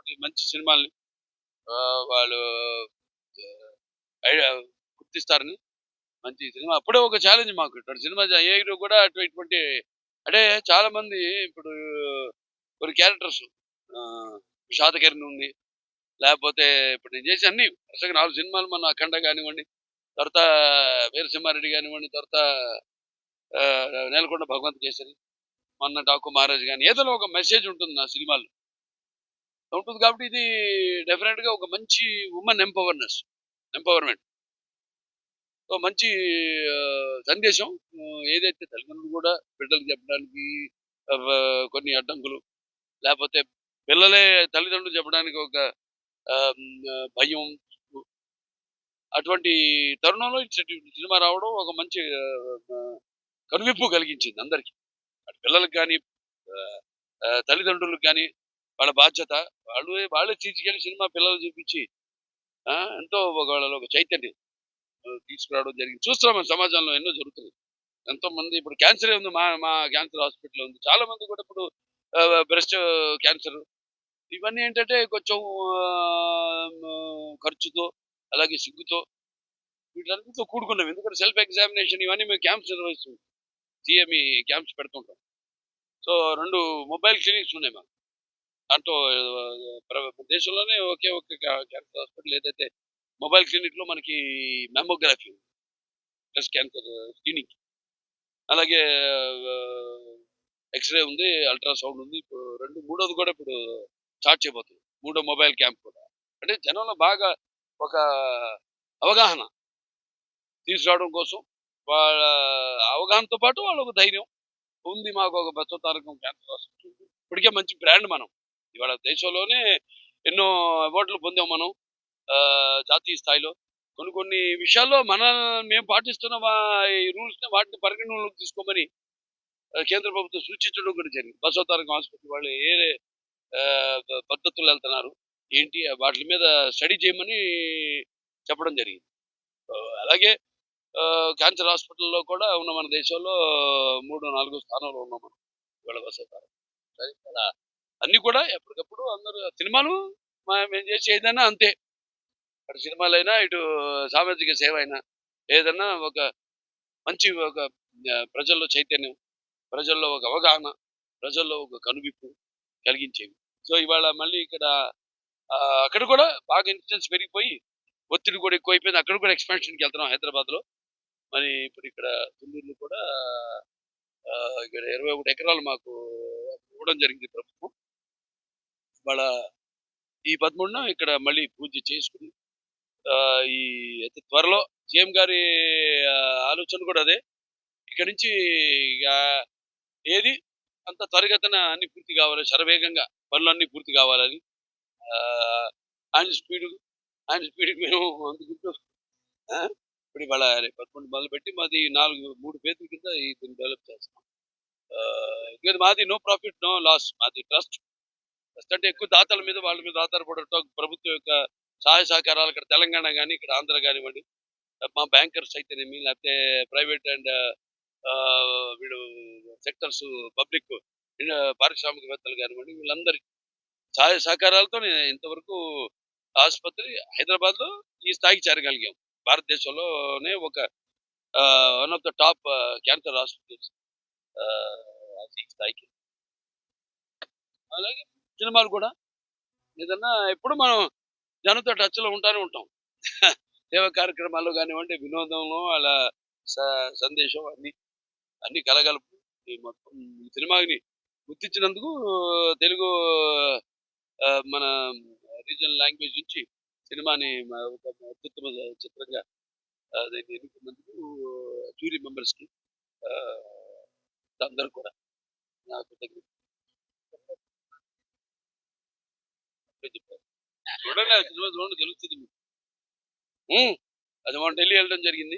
ఇటువంటి మంచి సినిమాల్ని వాళ్ళు గుర్తిస్తారని. మంచి సినిమా అప్పుడే ఒక ఛాలెంజ్ మాకు. ఇటువంటి సినిమా ఏ హీరో కూడా ఇటువంటి అంటే చాలా మంది ఇప్పుడు కొన్ని క్యారెక్టర్స్ శాతకర్ణి ఉంది. లేకపోతే ఇప్పుడు నేను చేసి అన్ని వరుసగా 4 సినిమాలు మన 'అఖండ' కానివ్వండి, తర్వాత 'వీరసింహారెడ్డి' కానివ్వండి, తర్వాత 'నేలకొండ భగవంత్ కేసరి', మొన్న 'డాకు మహారాజ్' గాని ఏదో ఒక మెసేజ్ ఉంటుంది నా సినిమాల్లో. ఉంటుంది కాబట్టి ఇది డెఫినెట్‌గా ఒక మంచి వుమెన్ ఎంపవర్‌మెంట్. సో, మంచి సందేశం. ఏదైతే తల్లిదండ్రులు కూడా బిడ్డలకు చెప్పడానికి కొన్ని అడ్డంకులు, లేపోతే పిల్లలే తల్లిదండ్రులు చెప్పడానికి ఒక భయం. అటువంటి తరుణంలో ఇటువంటి సినిమా రావడం ఒక మంచి కనువిప్పు కలిగించింది అందరికి. అటు పిల్లలకి గాని, తల్లిదండ్రులకు గాని వాళ్ళ బాధ్యత. వాళ్ళే తీసుకెళ్ళి సినిమా పిల్లలకు చూపించి ఎంతో వాళ్ళలో ఒక చైతన్యం తీసుకురావడం జరిగింది. చూస్తున్నాం మన సమాజంలో ఎన్నో జరుగుతున్నాయి. ఎంతో మంది ఇప్పుడు క్యాన్సరే ఉంది. మా క్యాన్సర్ హాస్పిటల్ ఉంది. చాలా మంది కూడా ఇప్పుడు బ్రెస్ట్ క్యాన్సర్ ఇవన్నీ ఏంటంటే కొంచెం ఖర్చుతో, అలాగే సిగ్గుతో వీటన్నిటితో కూడుకున్నవి. ఎందుకంటే సెల్ఫ్ ఎగ్జామినేషన్ ఇవన్నీ మేము క్యాంప్స్ నిర్వహిస్తుంటాం. సిఎంఈ క్యాంప్స్ పెడుతుంటాం. సో 2 మొబైల్ క్లినిక్స్ ఉన్నాయి మాకు. దాంట్లో దేశంలోనే ఒకే ఒక క్యాన్సర్ హాస్పిటల్ ఏదైతే మొబైల్ క్లినిక్ లో మనకి మెమోగ్రఫీ బ్రెస్ట్ క్యాన్సర్ స్క్రీనింగ్, అలాగే ఎక్స్రే ఉంది, అల్ట్రాసౌండ్ ఉంది. ఇప్పుడు మూడోది కూడా ఇప్పుడు స్టార్ట్ చేయబోతుంది. మూడో మొబైల్ క్యాంప్ కూడా. అంటే జనంలో బాగా ఒక అవగాహన తీసుకురావడం కోసం, వాళ్ళ అవగాహనతో పాటు వాళ్ళొక ధైర్యం ఉంది. మాకు ఒక బసవ తారకం క్యాన్సర్ హాస్పిటల్ ఇప్పటికే మంచి బ్రాండ్ మనం. ఇవాళ దేశంలోనే ఎన్నో అవార్డులు పొందాం మనం జాతీయ స్థాయిలో. కొన్ని విషయాల్లో మేము పాటిస్తున్న ఈ రూల్స్‌ని వాటిని పరిగణనలోకి తీసుకోమని కేంద్ర ప్రభుత్వం సూచించడం కూడా జరిగింది. బసవ తారకం హాస్పిటల్ వాళ్ళు ఏ పద్ధతుల్లో వెళ్తున్నారు, ఏంటి వాటి మీద స్టడీ చేయమని చెప్పడం జరిగింది. అలాగే క్యాన్సర్ హాస్పిటల్‌లో కూడా ఉన్న మన దేశంలో 3, 4 స్థానంలో ఉన్నాం మనం. ఇవాళ బసవ తారకం. అన్నీ కూడా ఎప్పటికప్పుడు అందరూ సినిమాలు మేము చేసే ఏదైనా అంతే. అటు సినిమాలైనా, ఇటు సామాజిక సేవ అయినా, ఏదన్నా ఒక మంచి ఒక ప్రజల్లో చైతన్యం, ప్రజల్లో ఒక అవగాహన, ప్రజల్లో ఒక కనువిప్పు కలిగించేవి. సో, ఇవాళ మళ్ళీ ఇక్కడ అక్కడ కూడా బాగా ఇన్సిడెన్స్ పెరిగిపోయి, ఒత్తిడి కూడా ఎక్కువైపోయింది. అక్కడ కూడా ఎక్స్‌పాన్షన్‌కి వెళ్తున్నాం హైదరాబాద్‌లో. మరి ఇప్పుడు ఇక్కడ తుళ్ళూరులో కూడా ఇక్కడ 21 ఎకరాలు మాకు ఇవ్వడం జరిగింది ప్రభుత్వం. ఇవాళ ఈ 13న ఇక్కడ మళ్ళీ పూజ చేసుకొని ఈ అతి త్వరలో సీఎం గారి ఆలోచన కూడా అదే. ఇక్కడి నుంచి ఏది అంత త్వరిగతిన అన్ని పూర్తి కావాలి, శరవేగంగా పనులన్నీ పూర్తి కావాలని ఆయన స్పీడ్‌కి మేము అందుకుంటూ ఇప్పుడు ఇవాళ 11 మొదలుపెట్టి మాది 3 ఫేజ్‌ల కింద దీన్ని డెవలప్ చేస్తాం. ఇది మాది నో ప్రాఫిట్, నో లాస్. మాది ట్రస్ట్ అంటే ఎక్కువ దాతల మీద వాళ్ళ మీద ఆధారపడటం. ప్రభుత్వం యొక్క సహాయ సహకారాలు ఇక్కడ తెలంగాణ కానీ, ఇక్కడ ఆంధ్ర కానివ్వండి, మా బ్యాంకర్స్ అయితేనేమి, లేకపోతే ప్రైవేట్ అండ్ వీళ్ళు సెక్టర్స్ పబ్లిక్ పారిశ్రామికవేత్తలు కానివ్వండి, వీళ్ళందరి సహాయ సహకారాలతో ఇంతవరకు ఆసుపత్రి హైదరాబాద్లో ఈ స్థాయికి చేరగలిగాం. భారతదేశంలోనే ఒక one of the top cancer hospitals ఈ స్థాయికి. అలాగే సినిమాలు కూడా ఏదన్నా ఎప్పుడు మనం జనంతో టచ్‌లో ఉంటానే ఉంటాం. సేవా కార్యక్రమాల్లో కానివ్వండి, వినోదంలో అలా సందేశం అన్ని కలగలుపు ఈ మొత్తం ఈ సినిమాని గుర్తించినందుకు తెలుగు మన రీజనల్ లాంగ్వేజ్ నుంచి సినిమాని ఒక అత్యుత్తమ చిత్రంగా దీన్ని ఎన్నుకున్నందుకు జ్యూరీ మెంబర్స్‌కి అందరూ కూడా నా కృతజ్ఞతలు. చూడండి, ఆ సినిమా చూడండి తెలుస్తుంది మీకు. అది మనం ఢిల్లీ వెళ్ళడం జరిగింది.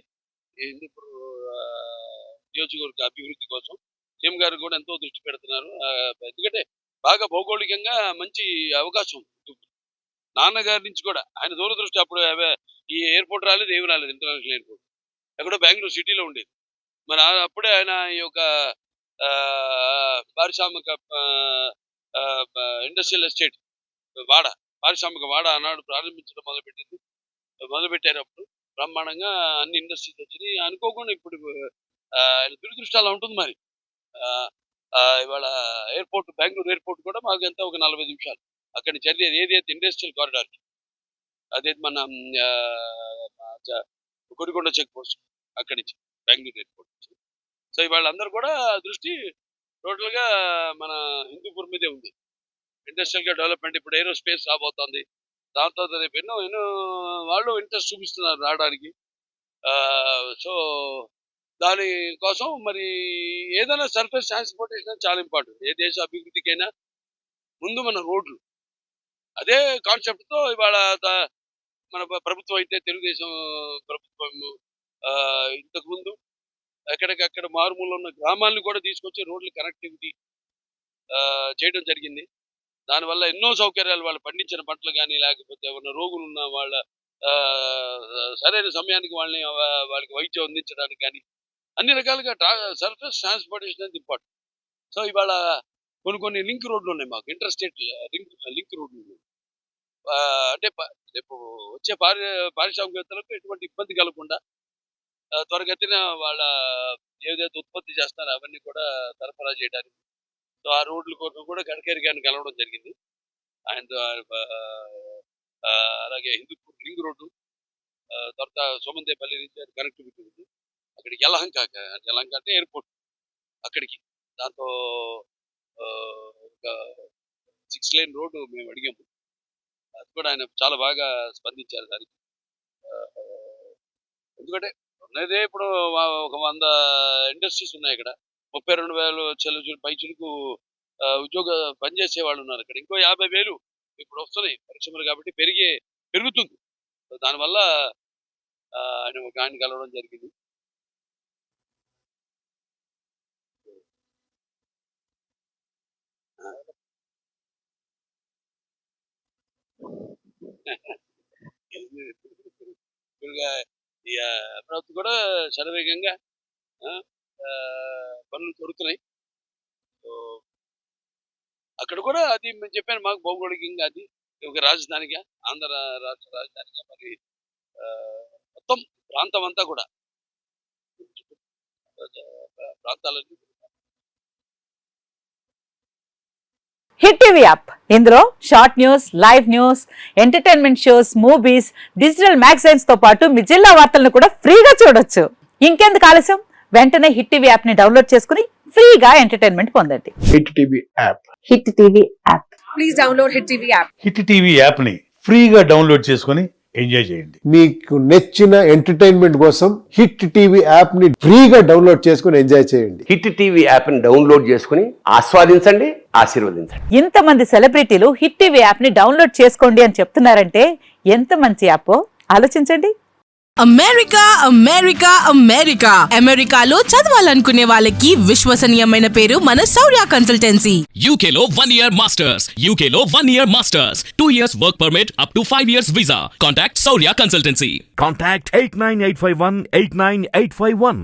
ఇప్పుడు నియోజకవర్గ అభివృద్ధి కోసం సీఎం గారు కూడా ఎంతో దృష్టి పెడుతున్నారు. ఎందుకంటే బాగా భౌగోళికంగా మంచి అవకాశం ఉంది. నాన్నగారి నుంచి కూడా ఆయన దూరదృష్టి. అప్పుడు ఈ ఎయిర్పోర్ట్ రాలేదు, ఏమి రాలేదు, ఇంటర్నేషనల్ ఎయిర్పోర్ట్ ఎక్కడో బెంగళూరు సిటీలో ఉండేది. మరి అప్పుడే ఆయన ఈ యొక్క పారిశ్రామిక ఇండస్ట్రియల్ ఎస్టేట్ వాడ, పారిశ్రామిక వాడ ఆనాడు ప్రారంభించడం మొదలుపెట్టారు. అప్పుడు బ్రహ్మాండంగా అన్ని ఇండస్ట్రీస్ వచ్చినాయి. అనుకోకుండా ఇప్పుడు ఆయన దురదృష్టి అలా ఉంటుంది మరి. ఇవాళ ఎయిర్పోర్ట్, బెంగళూరు ఎయిర్పోర్ట్ కూడా మాకు ఎంత ఒక 40 నిమిషాలు అక్కడి నుంచి జరిగేది. ఏదైతే ఇండస్ట్రియల్ కారిడార్, అదేది మన కొడికొండ చెక్ పోస్ట్ అక్కడి నుంచి బెంగళూరు ఎయిర్పోర్ట్ నుంచి. సో ఇవాళ అందరూ కూడా దృష్టి టోటల్ గా మన హిందూపూర్ మీదే ఉంది. ఇండస్ట్రియల్ గా డెవలప్మెంట్, ఇప్పుడు ఏరోస్పేస్ రాబోతోంది. దాంతో రేపు ఎన్నో వాళ్ళు ఇంట్రెస్ట్ చూపిస్తున్నారు రావడానికి. సో దాని కోసం మరి ఏదైనా సర్ఫేస్ ట్రాన్స్పోర్టేషన్ చాలా ఇంపార్టెంట్. ఏ దేశ అభివృద్ధికైనా ముందు మన రోడ్లు. అదే కాన్సెప్ట్ తో ఇవాళ మన ప్రభుత్వం అయితే, తెలుగుదేశం ప్రభుత్వం ఇంతకు ముందు ఎక్కడికక్కడ మారుమూల ఉన్న గ్రామాలను కూడా తీసుకొచ్చి రోడ్లు కనెక్టివిటీ చేయడం జరిగింది. దానివల్ల ఎన్నో సౌకర్యాలు, వాళ్ళు పండించిన పంటలు కానీ, లేకపోతే ఏమన్నా రోగులు ఉన్న వాళ్ళ సరైన సమయానికి వాళ్ళకి వైద్యం అందించడానికి కానీ అన్ని రకాలుగా సర్ఫేస్ ట్రాన్స్పోర్టేషన్ అనేది ఇంపార్టెంట్. సో ఇవాళ కొన్ని లింక్ రోడ్లు ఉన్నాయి మాకు, ఇంటర్ స్టేట్ లింక్ రోడ్లు ఉన్నాయి. అంటే రేపు వచ్చే పారిశ్రామికవేత్తలకు ఎటువంటి ఇబ్బంది కలగకుండా త్వరగతిన వాళ్ళ ఏదైతే ఉత్పత్తి చేస్తారో అవన్నీ కూడా సరఫరా చేయడానికి. సో ఆ రోడ్ల కోసం కూడా గడ్కరీ గారిని కలవడం జరిగింది. ఆయనతో అలాగే హిందూపూర్ రింగ్ రోడ్డు, తర్వాత సోమందేపల్లి నుంచి కనెక్టివిటీ ఉంది. అక్కడికి యలహంక అంటే ఎయిర్పోర్ట్, అక్కడికి దాంతో ఒక 6 లేన్ రోడ్డు మేము అడిగాము. అది కూడా ఆయన చాలా బాగా స్పందించారు దానికి. ఎందుకంటే ఉన్నదే ఇప్పుడు ఒక 100 ఇండస్ట్రీస్ ఉన్నాయి ఇక్కడ. 32,000 పైచులకు ఉద్యోగ పనిచేసే వాళ్ళు ఉన్నారు ఇక్కడ. ఇంకో 50,000 ఇప్పుడు వస్తున్నాయి పరిశ్రమలు, కాబట్టి పెరుగుతుంది. దానివల్ల ఆయన కలవడం జరిగింది. ఈ అమరావతి కూడా శరవేగంగా పనులు జరుగుతున్నాయి. అక్కడ కూడా అది మేము చెప్పాను, మాకు భౌగోళికంగా అది ఒక రాజధానిగా, ఆంధ్ర రాష్ట్ర రాజధానిగా మరి మొత్తం ప్రాంతం అంతా కూడా ప్రాంతాలన్నీ. హిట్ టీవీ యాప్, ఇందులో short news, live news, entertainment shows, movies, digital magazines తో పాటు మీ జిల్లా వార్తలను కూడా ఫ్రీగా చూడొచ్చు. ఇంకెందుకు ఆలస్యం, వెంటనే హిట్ టీవీ యాప్ ని డౌన్లోడ్ చేసుకుని ఫ్రీగా ఎంటర్టైన్మెంట్ పొందండి. Hit TV app. Hit TV app. Please download hit TV app. Hit TV app ని ఫ్రీగా డౌన్లోడ్ చేసుకుని ఎంజాయ్ చేయండి. మీకు నచ్చిన ఎంటర్టైన్మెంట్ కోసం హిట్ టీవీ యాప్ ని ఫ్రీగా డౌన్లోడ్ చేసుకుని ఎంజాయ్ చేయండి. హిట్ టీవీ యాప్ ని డౌన్లోడ్ చేసుకుని ఆస్వాదించండి, ఆశీర్వదించండి. ఇంతమంది సెలబ్రిటీలు హిట్ టీవీ యాప్ ని డౌన్లోడ్ చేసుకోండి అని చెప్తున్నారంటే ఎంత మంచి యాప్ ఆలోచించండి. అమెరికాలో చదవాలనుకునే వాళ్ళకి విశ్వసనీయమైన పేరు మన శౌర్య కన్సల్టెన్సీ. UK లో 1 year masters, UK లో 1 year masters, 2 years work permit up to 5 years visa. Contact Shaurya Consultancy. Contact 89851 89851.